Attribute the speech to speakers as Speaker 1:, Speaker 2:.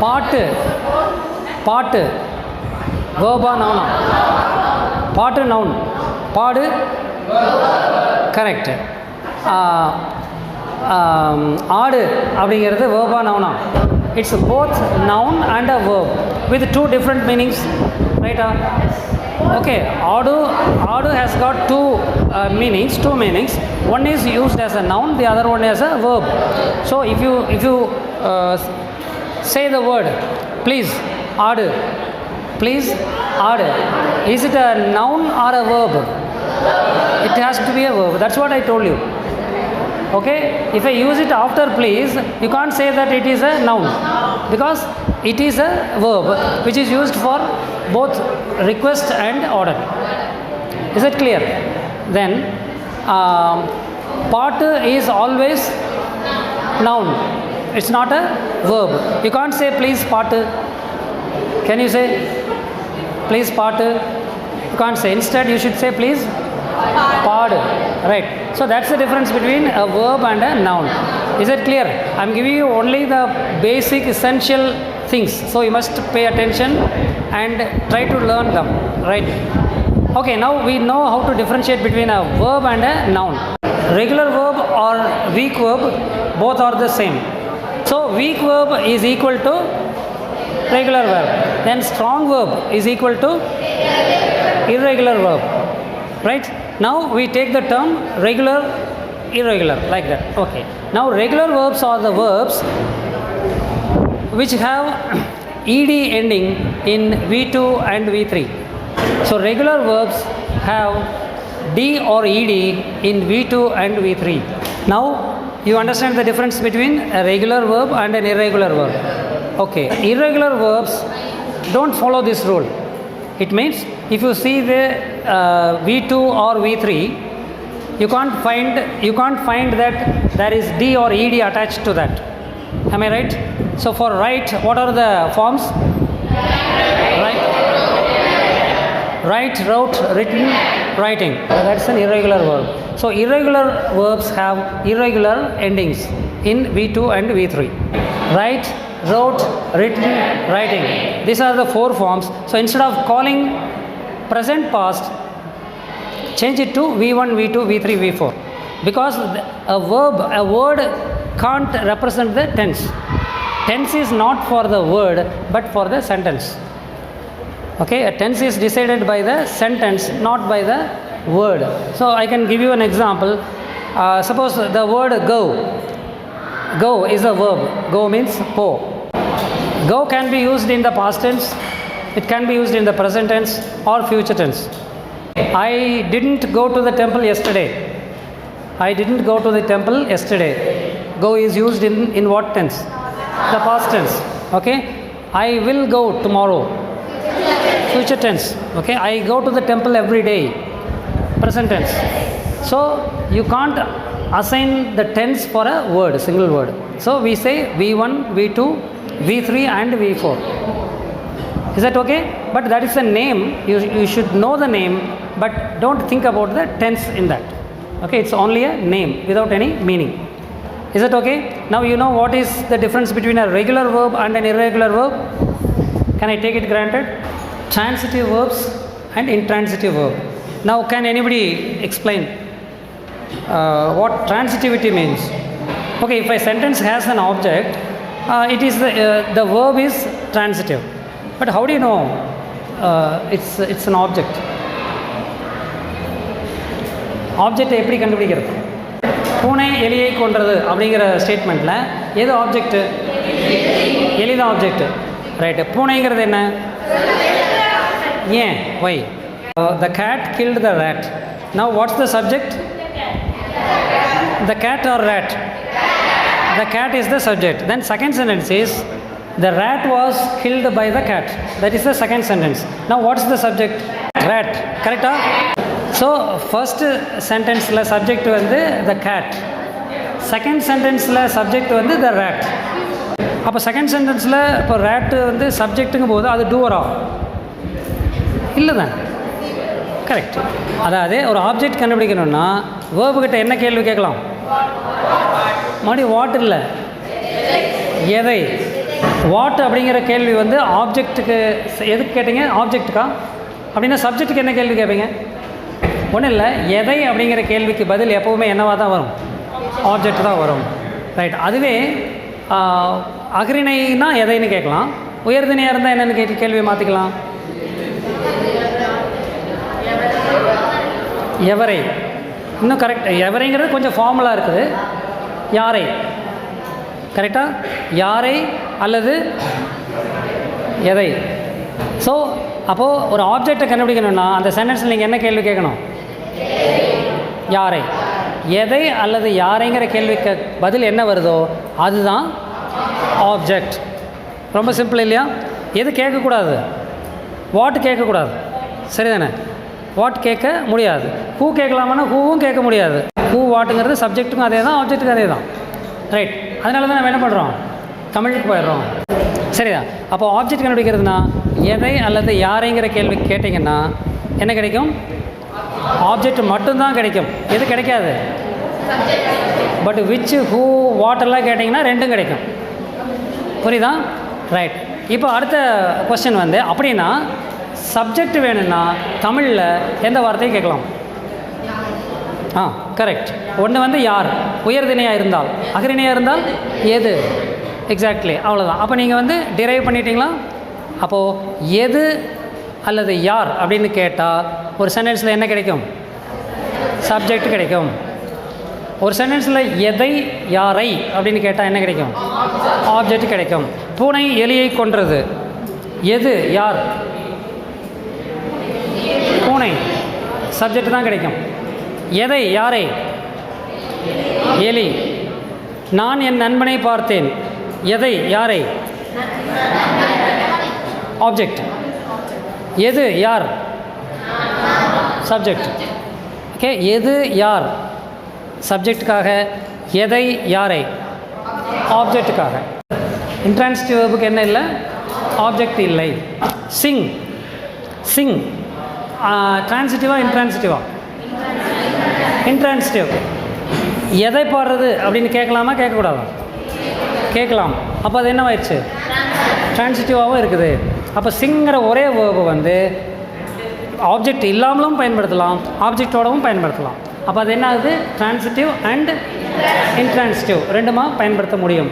Speaker 1: பாட்டு பாட்டு வேர்பா நவுனா? பாட்டு நவுன், பாடு கரெக்ட். ஆடு அப்படிங்கிறது வேர்பா நவுனா? It's both noun and a verb with two different meanings, right? Okay, adu has got two meanings. One is used as a noun, the other one as a verb. So if you say the word please adu, please adu, is it a noun or a verb? It has to be a verb. That's what I told you. Okay, if I use it after please, you can't say that it is a noun, because it is a verb which is used for both request and order. Is it clear? Then part is always noun, it's not a verb. You can't say please part. Can you say please part? You can't say. Instead you should say please pad, right? So that's the difference between a verb and a noun. Is it clear? I'm giving you only the basic essential things, so you must pay attention and try to learn them, right? Okay, now we know how to differentiate between a verb and a noun. Regular verb or weak verb, both are the same. So weak verb is equal to regular verb, then strong verb is equal to irregular verb, right? Now we take the term regular, irregular, like that. Okay, now regular verbs are the verbs which have ed ending in V2 and V3. So regular verbs have d or ed in V2 and V3. Now you understand the difference between a regular verb and an irregular verb. Okay, irregular verbs don't follow this rule. It means if you see the V2 or V3, you can't find that there is d or ed attached to that. Am I right? So for write, what are the forms? Write, wrote, written, writing. That's an irregular verb. So irregular verbs have irregular endings in V2 and V3. Write, wrote, written, writing. These are the four forms. So instead of calling present past, change it to V1, V2, V3, V4. Because a word can't represent the tense. Tense is not for the word but for the sentence. Okay, a tense is decided by the sentence, not by the word. So I can give you an example. Suppose the word go. Go is a verb. Go means go. Go can be used in the past tense, it can be used in the present tense or future tense. I didn't go to the temple yesterday. I didn't go to the temple yesterday. Go is used in what tense? The past tense. Okay, I will go tomorrow. Future tense. Okay, I go to the temple every day. Present tense. So you can't assign the tense for a word, single word. So we say V1, V2, V3 and V4. Is that okay? But that is a name. You should know the name, but don't think about the tense in that. Okay, it's only a name without any meaning. Is that okay? Now you know what is the difference between a regular verb and an irregular verb. Can I take it granted? Transitive verbs and intransitive verb. Now can anybody explain what transitivity means? Okay, if a sentence has an object, it is the verb is transitive. But how do you know it's an object? ஆப்ஜெக்டை எப்படி கண்டுபிடிக்கிறது? பூனை எலியை கொன்றது அப்படிங்கிற ஸ்டேட்மெண்ட்டில் எது object? எலி தான் ஆப்ஜெக்ட், ரைட்டு. பூனைங்கிறது என்ன? ஏன்? வை? The cat killed the rat. Now what's the subject? The cat or rat? The cat is the subject. Then second sentence is the rat was killed by the cat. That is the second sentence. Now what's the subject? Rat. Correct? So first sentence la subject வந்து the cat. Second sentence la subject வந்து the rat. அப்போ second சென்டென்ஸில் இப்போ rat வந்து சப்ஜெக்ட்டுங்கும் போது அது டூவரா? இல்லை தான். Correct. அதாவது ஒரு ஆப்ஜெக்ட் கண்டுபிடிக்கணும்னா வேர்புக்கிட்ட என்ன கேள்வி கேட்கலாம்? மறுபடியும் வாட் இல்லை, எதை, வாட் அப்படிங்கிற கேள்வி வந்து ஆப்ஜெக்ட்டுக்கு எதுக்கு கேட்டீங்க? ஆப்ஜெக்ட்டுக்கா? அப்படின்னா சப்ஜெக்ட்டுக்கு என்ன கேள்வி கேட்பீங்க? ஒன்றும் இல்லை, எதை அப்படிங்கிற கேள்விக்கு பதில் எப்போவுமே என்னவாக தான் வரும்? ஆப்ஜெக்ட் தான் வரும். ரைட். அதுவே அக்ரிணைனா எதைன்னு கேட்கலாம். உயர்திணையாக இருந்தால் என்னென்னு கேள்வியை மாற்றிக்கலாம். எவரை. இன்னும் கரெக்ட். எவரைங்கிறது கொஞ்சம் ஃபார்முலா இருக்குது. யாரை. கரெக்டாக? யாரை அல்லது எதை. ஸோ அப்போது ஒரு ஆப்ஜெக்டை கண்டுபிடிக்கணும்னா அந்த சென்டென்ஸில் நீங்கள் என்ன கேள்வி கேட்கணும்? யாரை. எதை அல்லது யாரைங்கிற கேள்விக்கு பதில் என்ன வருதோ அதுதான் ஆப்ஜெக்ட். ரொம்ப சிம்பிள் இல்லையா? எது கேட்கக்கூடாது? வாட் கேட்கக்கூடாது. சரிதானே? வாட் கேட்க முடியாது. ஹூ கேட்கலாமான்னா ஹூவும் கேட்க முடியாது. ஹூ வாட்டுங்கிறது சப்ஜெக்ட்டுக்கும் அதே தான், ஆப்ஜெக்ட்டுக்கும் அதே தான். ரைட். அதனால தான் நம்ம என்ன பண்ணுறோம்? தமிழுக்கு போயிடுறோம். சரிதா? அப்போ ஆப்ஜெக்ட் கண்டுபிடிக்கிறதுனா எதை அல்லது யாரைங்கிற கேள்வி கேட்டிங்கன்னா என்ன கிடைக்கும்? ஆப்ஜெக்ட் மட்டும்தான் கிடைக்கும். எது கிடைக்காது? பட் விச், ஹூ, வாட்டெல்லாம் கேட்டிங்கன்னா ரெண்டும் கிடைக்கும். புரியுதா? ரைட். இப்போ அடுத்த கொஸ்டின் வந்து அப்படின்னா சப்ஜெக்ட் வேணும்னா தமிழில் எந்த வார்த்தையை கேட்கலாம்? கரெக்ட். ஒன்று வந்து யார், உயர்திணையாக இருந்தால். அகரிணையாக இருந்தால் எது. எக்ஸாக்ட்லி, அவ்வளோதான். அப்போ நீங்கள் வந்து டிரைவ் பண்ணிட்டீங்களா? அப்போது எது அல்லது யார் அப்படின்னு கேட்டால் ஒரு சென்டென்ஸில் என்ன கிடைக்கும்? சப்ஜெக்ட் கிடைக்கும். ஒரு சென்டென்ஸில் எதை யாரை அப்படின்னு கேட்டால் என்ன கிடைக்கும்? ஆப்ஜெக்ட் கிடைக்கும். பூனை எலியை கொன்றது. எது யார்? பூனை. சப்ஜெக்ட் தான் கிடைக்கும். எதை யாரை? எலி. நான் என் நண்பனை பார்த்தேன். எதை யாரை? ஆப்ஜெக்ட். எது யார்? சப்ஜெக்ட். ஓகே. எது யார் சப்ஜெக்டுக்காக, எதை யாரை ஆப்ஜெக்டுக்காக. இன்ட்ரான்சிட்டிவ் வேர்புக்கு என்ன இல்லை? ஆப்ஜெக்ட் இல்லை. சிங். சிங் டிரான்சிட்டிவா இன்ட்ரான்சிட்டிவா? இன்ட்ரான்சிட்டிவ். எதை பாடுறது அப்படின்னு கேட்கலாமா கேட்கக்கூடாதா? கேட்கலாம். அப்போ அது என்னவாயிடுச்சு? டிரான்சிட்டிவாகவும் இருக்குது. அப்போ சிங்கிற ஒரே வேர்பு வந்து ஆப்ஜெக்ட் இல்லாமலும் பயன்படுத்தலாம், ஆப்ஜெக்டோடவும் பயன்படுத்தலாம். அப்போ அது என்ன ஆகுது? டிரான்சிட்டிவ் அண்ட் இன்ட்ரான்சிட்டிவ் ரெண்டுமா பயன்படுத்த முடியும்.